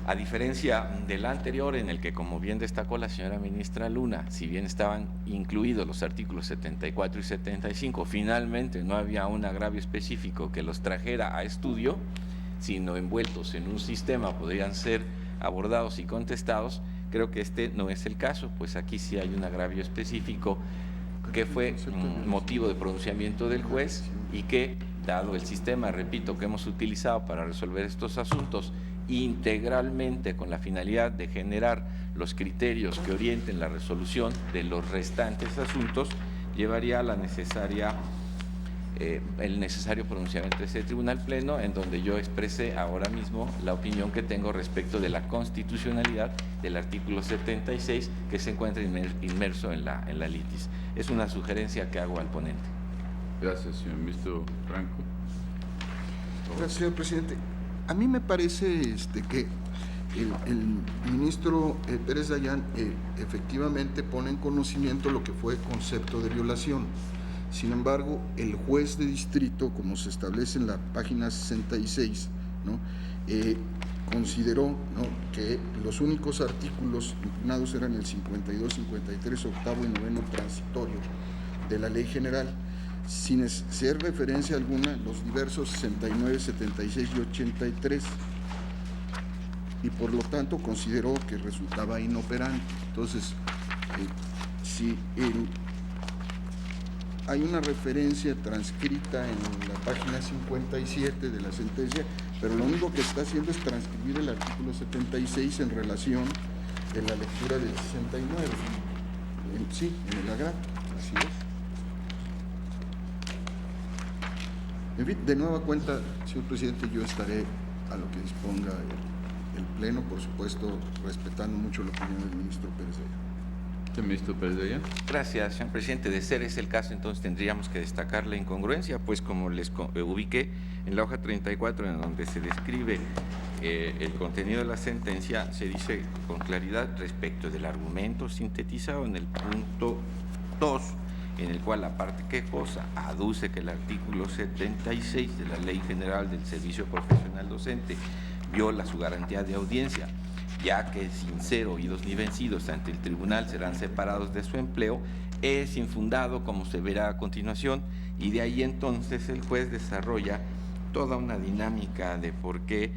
a diferencia del anterior, en el que, como bien destacó la señora ministra Luna, si bien estaban incluidos los artículos 74 y 75, finalmente no había un agravio específico que los trajera a estudio, sino envueltos en un sistema podrían ser abordados y contestados. Creo que este no es el caso, pues aquí sí hay un agravio específico que fue motivo de pronunciamiento del juez y que, dado el sistema, repito, que hemos utilizado para resolver estos asuntos integralmente con la finalidad de generar los criterios que orienten la resolución de los restantes asuntos, llevaría a la necesaria el necesario pronunciamiento de ese Tribunal Pleno, en donde yo expresé ahora mismo la opinión que tengo respecto de la constitucionalidad del artículo 76 que se encuentra inmerso en la litis. Es una sugerencia que hago al ponente. Gracias, señor ministro Franco. Gracias, señor presidente. A mí me parece que el ministro Pérez Dayán efectivamente pone en conocimiento lo que fue concepto de violación. Sin embargo, el juez de distrito, como se establece en la página 66, ¿no? Consideró, ¿no?, que los únicos artículos impugnados eran el 52, 53, octavo y noveno transitorio de la Ley General, sin hacer referencia alguna los diversos 69, 76 y 83, y por lo tanto consideró que resultaba inoperante. Entonces, si hay una referencia transcrita en la página 57 de la sentencia, pero lo único que está haciendo es transcribir el artículo 76 en relación de la lectura del 69. Sí, en el agrado, así es. En fin, de nueva cuenta, señor presidente, yo estaré a lo que disponga el Pleno, por supuesto, respetando mucho la opinión del ministro Pérez Dayán. ¿El ministro Pérez Dayán? Gracias, señor presidente. De ser ese el caso, entonces tendríamos que destacar la incongruencia, pues como les ubiqué en la hoja 34, en donde se describe el contenido de la sentencia, se dice con claridad respecto del argumento sintetizado en el punto 2, en el cual la parte quejosa aduce que el artículo 76 de la Ley General del Servicio Profesional Docente viola su garantía de audiencia, ya que sin ser oídos ni vencidos ante el tribunal serán separados de su empleo, es infundado, como se verá a continuación, y de ahí entonces el juez desarrolla toda una dinámica de por qué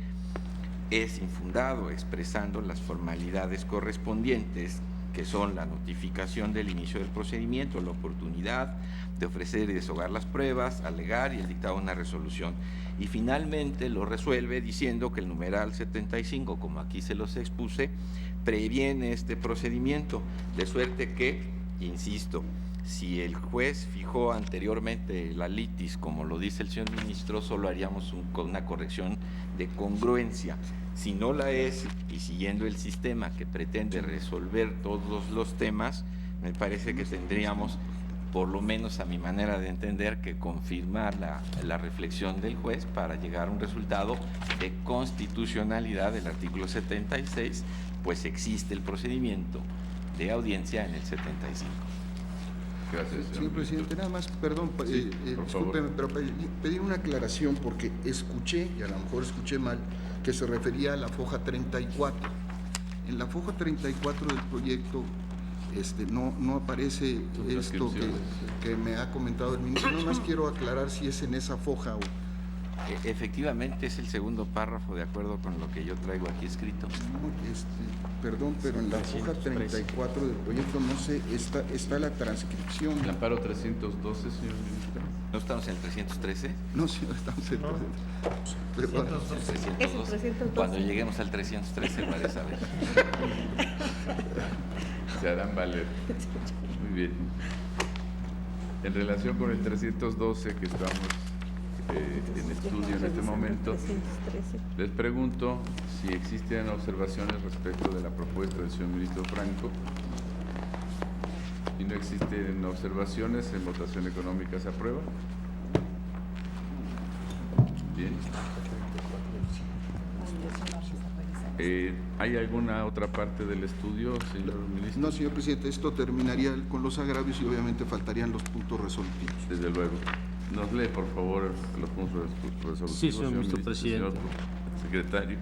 es infundado, expresando las formalidades correspondientes, que son la notificación del inicio del procedimiento, la oportunidad de ofrecer y deshogar las pruebas, alegar y el dictado de una resolución. Y finalmente lo resuelve diciendo que el numeral 75, como aquí se los expuse, previene este procedimiento, de suerte que, insisto, si el juez fijó anteriormente la litis, como lo dice el señor ministro, solo haríamos una corrección de congruencia. Si no la es, y siguiendo el sistema que pretende resolver todos los temas, me parece que tendríamos, por lo menos a mi manera de entender, que confirmar la reflexión del juez para llegar a un resultado de constitucionalidad del artículo 76, pues existe el procedimiento de audiencia en el 75. Gracias, señor presidente, nada más, perdón, Sí, discúlpeme, pero pedir una aclaración porque escuché, y a lo mejor escuché mal, que se refería a la foja 34. En la foja 34 del proyecto no aparece esto que me ha comentado el ministro. Nada más quiero aclarar si es en esa foja o... Efectivamente es el segundo párrafo, de acuerdo con lo que yo traigo aquí escrito. No, perdón, pero en la foja 34 del proyecto no sé, está la transcripción. ¿El amparo 312, señor ministro? ¿No estamos en el 313? No, señor, estamos en perdón. 312. Cuando lleguemos al 313, vale saber. Se harán valer. Muy bien. En relación con el 312 que estamos en estudio en este momento, les pregunto si existen observaciones respecto de la propuesta del señor ministro Franco. Si no existen observaciones, en votación económica se aprueba. Bien. ¿Hay alguna otra parte del estudio, señor ministro? No, señor presidente, esto terminaría con los agravios y obviamente faltarían los puntos resolutivos. Desde luego. Nos lee, por favor, los puntos resolutivos. Sí, señor ministro presidente. Señor secretario.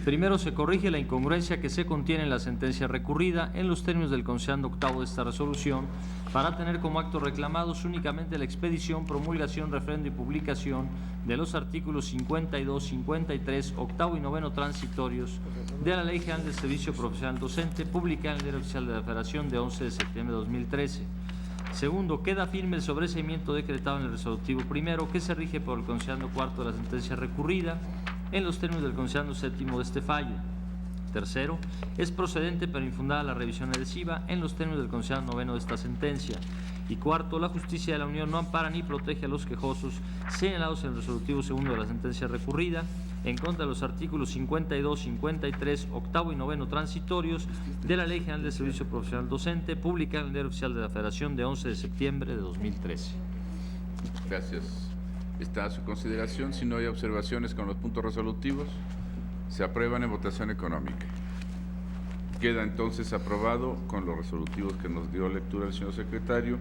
Primero, se corrige la incongruencia que se contiene en la sentencia recurrida en los términos del considerando octavo de esta resolución, para tener como actos reclamados únicamente la expedición, promulgación, refrendo y publicación de los artículos 52, 53, octavo y noveno transitorios de la Ley General del Servicio Profesional Docente, publicada en el Diario Oficial de la Federación de 11 de septiembre de 2013. Segundo, queda firme el sobreseimiento decretado en el resolutivo primero, que se rige por el considerando cuarto de la sentencia recurrida en los términos del considerando séptimo de este fallo. Tercero, es procedente pero infundada la revisión adhesiva en los términos del considerando noveno de esta sentencia. Y cuarto, la justicia de la Unión no ampara ni protege a los quejosos señalados en el resolutivo segundo de la sentencia recurrida en contra de los artículos 52, 53, octavo y noveno transitorios de la Ley General del Servicio Profesional Docente, publicada en el Diario Oficial de la Federación de 11 de septiembre de 2013. Gracias. Está a su consideración. Si no hay observaciones con los puntos resolutivos, se aprueban en votación económica. Queda entonces aprobado con los resolutivos que nos dio lectura el señor secretario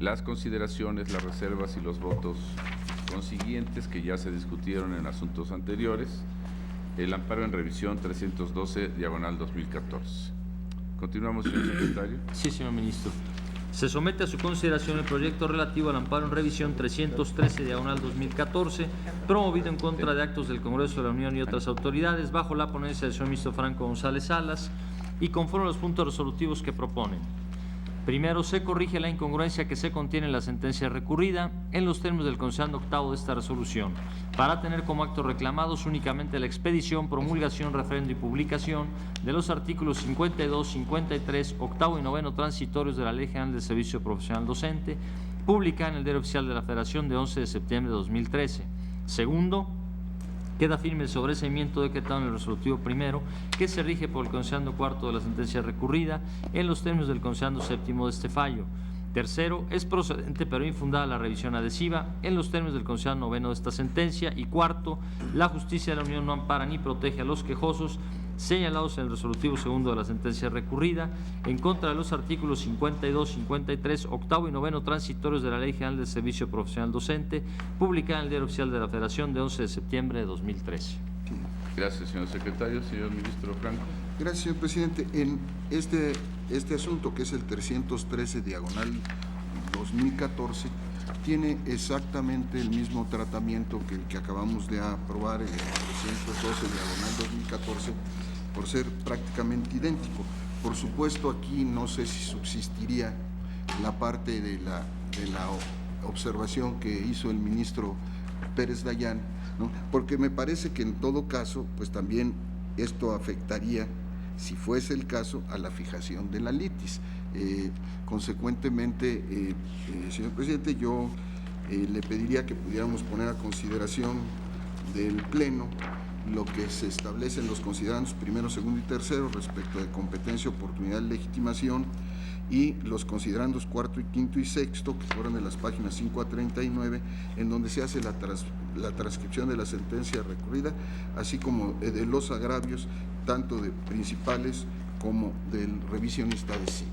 las consideraciones, las reservas y los votos consiguientes que ya se discutieron en asuntos anteriores. El amparo en revisión 312/2014. Continuamos, señor secretario. Sí, señor ministro. Se somete a su consideración el proyecto relativo al amparo en revisión 313/2014, promovido en contra de actos del Congreso de la Unión y otras autoridades, bajo la ponencia del señor ministro Franco González Salas y conforme a los puntos resolutivos que proponen. Primero, se corrige la incongruencia que se contiene en la sentencia recurrida en los términos del considerando octavo de esta resolución, para tener como actos reclamados únicamente la expedición, promulgación, referendo y publicación de los artículos 52, 53, octavo y noveno transitorios de la Ley General del Servicio Profesional Docente, publicada en el Diario Oficial de la Federación de 11 de septiembre de 2013. Segundo, queda firme el sobreseimiento decretado en el resolutivo primero, que se rige por el considerando cuarto de la sentencia recurrida en los términos del considerando séptimo de este fallo. Tercero, es procedente pero infundada la revisión adhesiva en los términos del considerando noveno de esta sentencia. Y cuarto, la justicia de la Unión no ampara ni protege a los quejosos señalados en el resolutivo segundo de la sentencia recurrida en contra de los artículos 52, 53, octavo y noveno transitorios de la Ley General del Servicio Profesional Docente, publicada en el Diario Oficial de la Federación de 11 de septiembre de 2013. Gracias, señor secretario. Señor ministro Franco. Gracias, señor presidente. En este asunto, que es el 313/2014, tiene exactamente el mismo tratamiento que el que acabamos de aprobar, el 312/2014, por ser prácticamente idéntico. Por supuesto, aquí no sé si subsistiría la parte de la observación que hizo el ministro Pérez Dayán, ¿no? Porque me parece que en todo caso, pues también esto afectaría, si fuese el caso, a la fijación de la litis. Consecuentemente, señor presidente, yo le pediría que pudiéramos poner a consideración del Pleno lo que se establece en los considerandos primero, segundo y tercero respecto de competencia, oportunidad, legitimación, y los considerandos cuarto y quinto y sexto, que fueron de las páginas 5 a 39, en donde se hace la transcripción de la sentencia recurrida, así como de los agravios, tanto de principales como del revisionista adhesivo.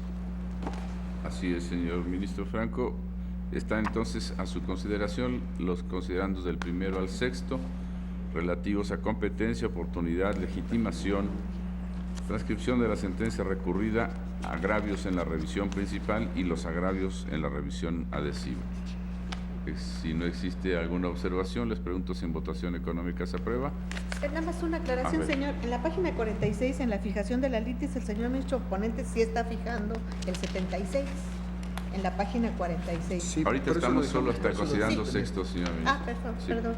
Así es, señor ministro Franco. Está entonces a su consideración los considerandos del primero al sexto, relativos a competencia, oportunidad, legitimación, transcripción de la sentencia recurrida, agravios en la revisión principal y los agravios en la revisión adhesiva. Si no existe alguna observación, les pregunto si en votación económica se aprueba. Nada más una aclaración, señor. En la página 46, en la fijación de la litis, el señor ministro ponente sí está fijando el 76. En la página 46. Sí, ahorita por eso estamos lo solo dejamos, hasta considerando sexto, señor ministro. Sí. Perdón.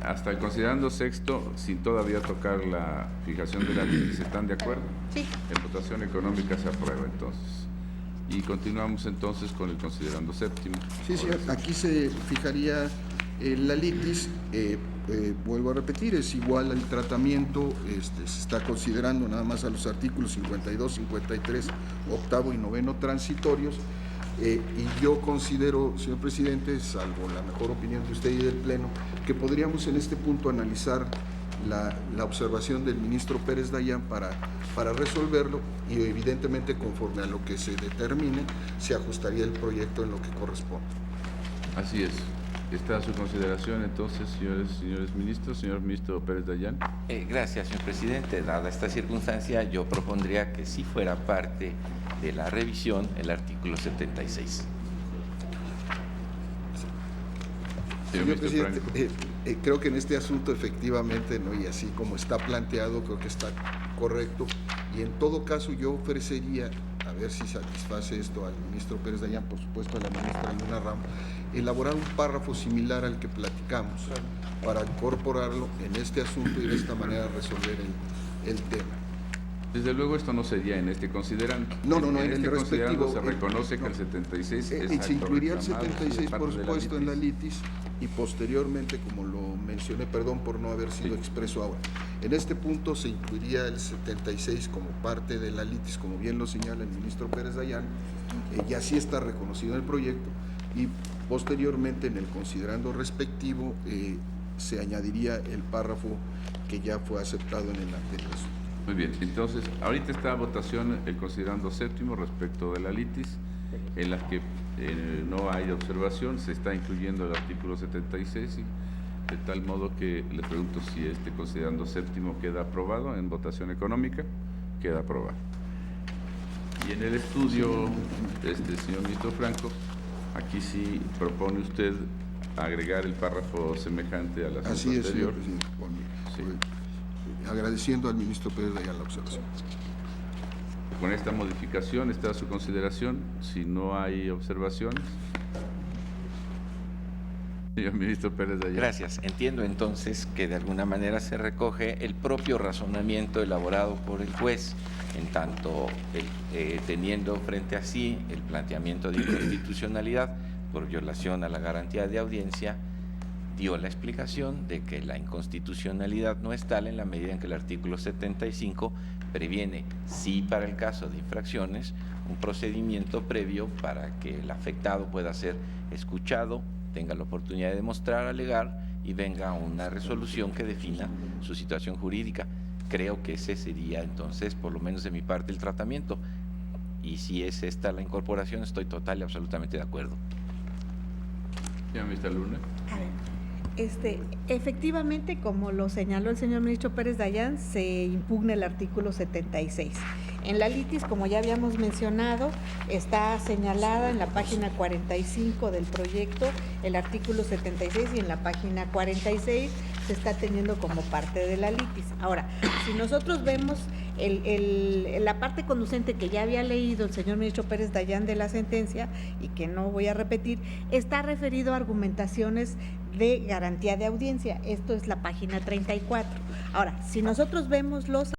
Hasta el considerando sexto, sin todavía tocar la fijación de la litis, ¿están de acuerdo? Sí. En votación económica se aprueba entonces. Y continuamos entonces con el considerando séptimo. Sí, señor. Aquí se fijaría la litis, vuelvo a repetir, es igual al tratamiento, se está considerando nada más a los artículos 52, 53, octavo y noveno transitorios, y yo considero, señor presidente, salvo la mejor opinión de usted y del Pleno, que podríamos en este punto analizar la observación del ministro Pérez Dayán para resolverlo, y evidentemente conforme a lo que se determine se ajustaría el proyecto en lo que corresponde. Así es. Está a su consideración entonces, señores ministros. Señor ministro Pérez Dayán. Gracias, señor presidente. Dada esta circunstancia, yo propondría que sí fuera parte de la revisión el artículo 76. Señor presidente, creo que en este asunto efectivamente, ¿no?, y así como está planteado, creo que está correcto, y en todo caso yo ofrecería, a ver si satisface esto al ministro Pérez Dayán, por supuesto a la ministra Luna Ramos, elaborar un párrafo similar al que platicamos para incorporarlo en este asunto y de esta manera resolver el tema. Desde luego esto no sería en este considerando. No, en el este considerando respectivo, se reconoce que el 76 es se incluiría el acto reclamado, 76, es por parte de supuesto, en la litis, y posteriormente, como lo mencioné, perdón por no haber sido expreso ahora, en este punto se incluiría el 76 como parte de la litis, como bien lo señala el ministro Pérez Dayán, y así está reconocido en el proyecto, y posteriormente en el considerando respectivo se añadiría el párrafo que ya fue aceptado en el anterior. Muy bien, entonces ahorita está a votación el considerando séptimo respecto de la litis. en las que no hay observación, se está incluyendo el artículo 76, de tal modo que les pregunto si este considerando séptimo queda aprobado en votación económica. Queda aprobado. Y en el estudio, señor ministro Franco, aquí sí propone usted agregar el párrafo semejante al asunto Así es, anterior. señor presidente. Sí. Agradeciendo al ministro Pérez Dayán la observación. Con esta modificación está a su consideración. Si no hay observaciones. Señor ministro Pérez Dayán. Gracias. Entiendo entonces que de alguna manera se recoge el propio razonamiento elaborado por el juez, en tanto teniendo frente a sí el planteamiento de inconstitucionalidad por violación a la garantía de audiencia, dio la explicación de que la inconstitucionalidad no es tal en la medida en que el artículo 75 previene, sí para el caso de infracciones, un procedimiento previo para que el afectado pueda ser escuchado, tenga la oportunidad de demostrar, alegar y venga una resolución que defina su situación jurídica. Creo que ese sería entonces, por lo menos de mi parte, el tratamiento. Y si es esta la incorporación, estoy total y absolutamente de acuerdo. Señora ministra Luna. A ver, efectivamente, como lo señaló el señor ministro Pérez Dayán, se impugna el artículo 76. En la litis, como ya habíamos mencionado, está señalada en la página 45 del proyecto el artículo 76 y en la página 46 se está teniendo como parte de la litis. Ahora, si nosotros vemos la parte conducente que ya había leído el señor ministro Pérez Dayán de la sentencia y que no voy a repetir, está referido a argumentaciones de garantía de audiencia. Esto es la página 34. Ahora, si nosotros vemos los